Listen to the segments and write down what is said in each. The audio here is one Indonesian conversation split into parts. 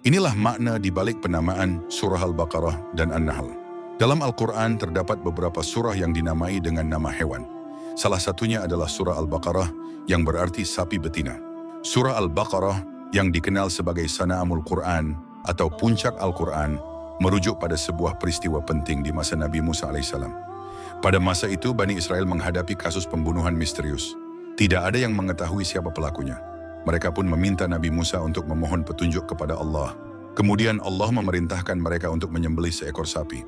Inilah makna di balik penamaan surah Al-Baqarah dan An-Nahl. Dalam Al-Quran terdapat beberapa surah yang dinamai dengan nama hewan. Salah satunya adalah surah Al-Baqarah yang berarti sapi betina. Surah Al-Baqarah yang dikenal sebagai Sana'amul Quran atau puncak Al-Quran merujuk pada sebuah peristiwa penting di masa Nabi Musa alaihissalam. Pada masa itu Bani Israel menghadapi kasus pembunuhan misterius. Tidak ada yang mengetahui siapa pelakunya. Mereka pun meminta Nabi Musa untuk memohon petunjuk kepada Allah. Kemudian Allah memerintahkan mereka untuk menyembelih seekor sapi.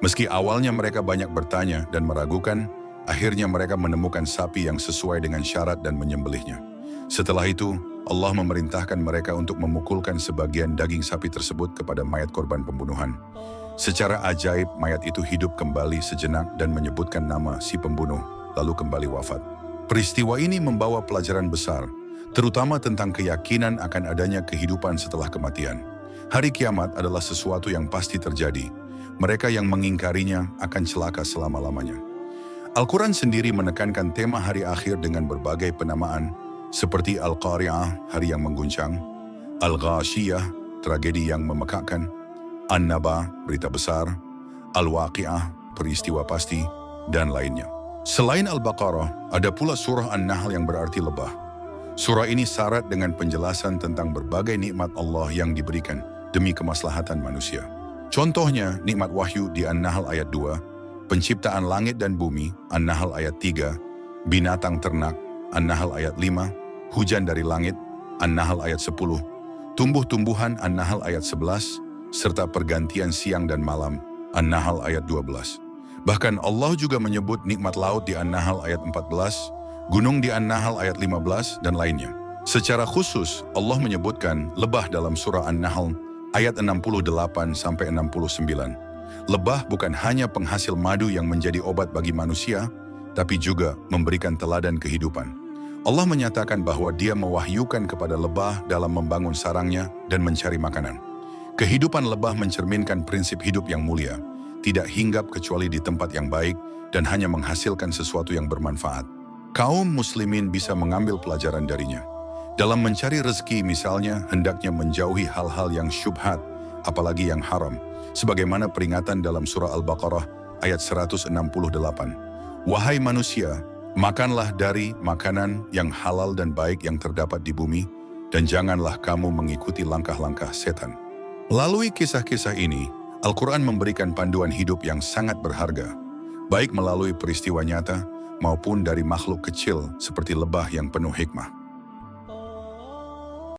Meski awalnya mereka banyak bertanya dan meragukan, akhirnya mereka menemukan sapi yang sesuai dengan syarat dan menyembelihnya. Setelah itu, Allah memerintahkan mereka untuk memukulkan sebagian daging sapi tersebut kepada mayat korban pembunuhan. Secara ajaib, mayat itu hidup kembali sejenak dan menyebutkan nama si pembunuh, lalu kembali wafat. Peristiwa ini membawa pelajaran besar, terutama tentang keyakinan akan adanya kehidupan setelah kematian. Hari kiamat adalah sesuatu yang pasti terjadi. Mereka yang mengingkarinya akan celaka selama-lamanya. Al-Quran sendiri menekankan tema hari akhir dengan berbagai penamaan, seperti Al-Qari'ah, hari yang mengguncang, Al-Ghashiyah, tragedi yang memekakkan, An-Naba, berita besar, Al-Waqi'ah, peristiwa pasti, dan lainnya. Selain Al-Baqarah, ada pula surah An-Nahl yang berarti lebah. Surah ini syarat dengan penjelasan tentang berbagai nikmat Allah yang diberikan demi kemaslahatan manusia. Contohnya, nikmat wahyu di An-Nahl ayat 2, penciptaan langit dan bumi, An-Nahl ayat 3, binatang ternak, An-Nahl ayat 5, hujan dari langit, An-Nahl ayat 10, tumbuh-tumbuhan, An-Nahl ayat 11, serta pergantian siang dan malam, An-Nahl ayat 12. Bahkan Allah juga menyebut nikmat laut di An-Nahl ayat 14, gunung di An-Nahl ayat 15, dan lainnya. Secara khusus, Allah menyebutkan lebah dalam surah An-Nahl ayat 68-69. Lebah bukan hanya penghasil madu yang menjadi obat bagi manusia, tapi juga memberikan teladan kehidupan. Allah menyatakan bahwa Dia mewahyukan kepada lebah dalam membangun sarangnya dan mencari makanan. Kehidupan lebah mencerminkan prinsip hidup yang mulia, tidak hinggap kecuali di tempat yang baik dan hanya menghasilkan sesuatu yang bermanfaat. Kaum muslimin bisa mengambil pelajaran darinya. Dalam mencari rezeki misalnya, hendaknya menjauhi hal-hal yang syubhat, apalagi yang haram, sebagaimana peringatan dalam surah Al-Baqarah ayat 168. Wahai manusia, makanlah dari makanan yang halal dan baik yang terdapat di bumi, dan janganlah kamu mengikuti langkah-langkah setan. Melalui kisah-kisah ini, Al-Quran memberikan panduan hidup yang sangat berharga, baik melalui peristiwa nyata maupun dari makhluk kecil seperti lebah yang penuh hikmah.